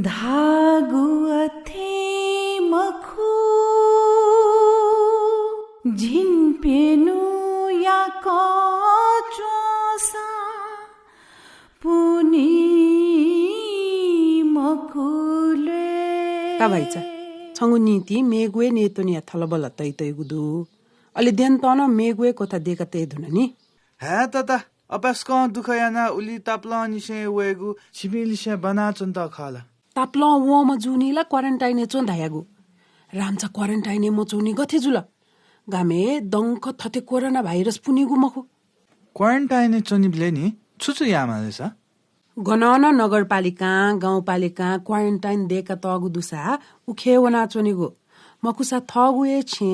धागु अथे मखु झिन्पेनु या कचोसा पुनी मकुले का भाइचा छंगु नीति मेगुए नेतोनिया थलबल तैतैगुदु अलि देन तन मेगुए कोथा देका ते धुननी हा तता अपास्क दुख याना उली ताप्ला निसे वेगु छिबिलिसे बनाचन त खाला ताप्ला व मजुनीला क्वारन्टाइने चोन धायागु रामचा क्वारन्टाइने मचुनी गथे जुल गामे दंख थते कोरोना भाइरस पुनिगु मखु क्वारन्टाइने चोनिबले नि छुछु यामालेसा गणन नगरपालिका गाउँपालिका क्वारन्टाइन देका तगु दुसा उखे वना चोनिगु मकुसा थगुए छे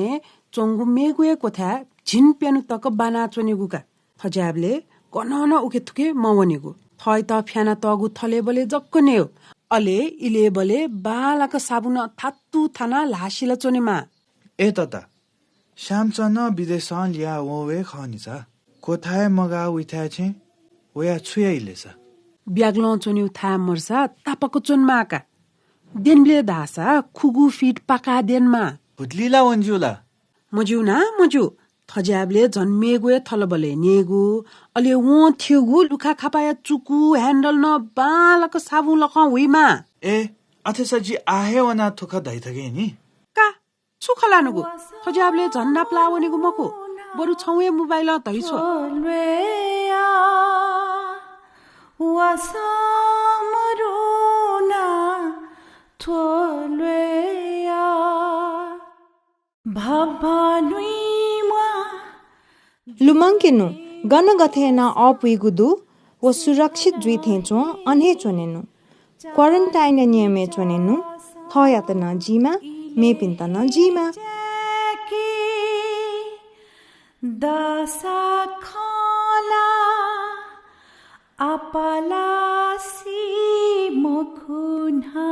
चोंगु मेगुए कोथा झिनपेनु तक बाना चोनिगुका फजाबले गणन उखे थुके मवनिगु थय त फ्याना तगु थले बले जक्क नेउ अले इले बले बालाक साबुन थातु थाना लासिला चोनिमा ए तता श्यामचन विदेश लिया ववे खनिसा कोथाय मगा उठा छे वया छुयाइलेसा ब्याग्लो चोन्यु था मर्सा तापको चोनमाका देनले दासा खुगु फिट पाका देनमा भुतलीला वन्जुला मजु थज्याबले जन्मेगुए थलबले नेगु अलि वो थिगु लुखा खापाया चुकु ह्यान्डल न बालक साबु लख हुइमा ए अथेसजी आहे वना थुख दैथगे नि का सुखलानुगु थज्याबले झन्ना प्लावनेगु मको बरु छौए मोबाइल तैछो वासामरुना थोलवेया भाभानुइमा लुमंकेनु गन गथेना अपुइगुदु वो सुरक्षित जुइथेचो अनहे चोनेनु क्वारन्टाइन नियमे चोनेनु थयात न जीमा मेपिन्त न जीमा दासा खाला अपलासी मखुना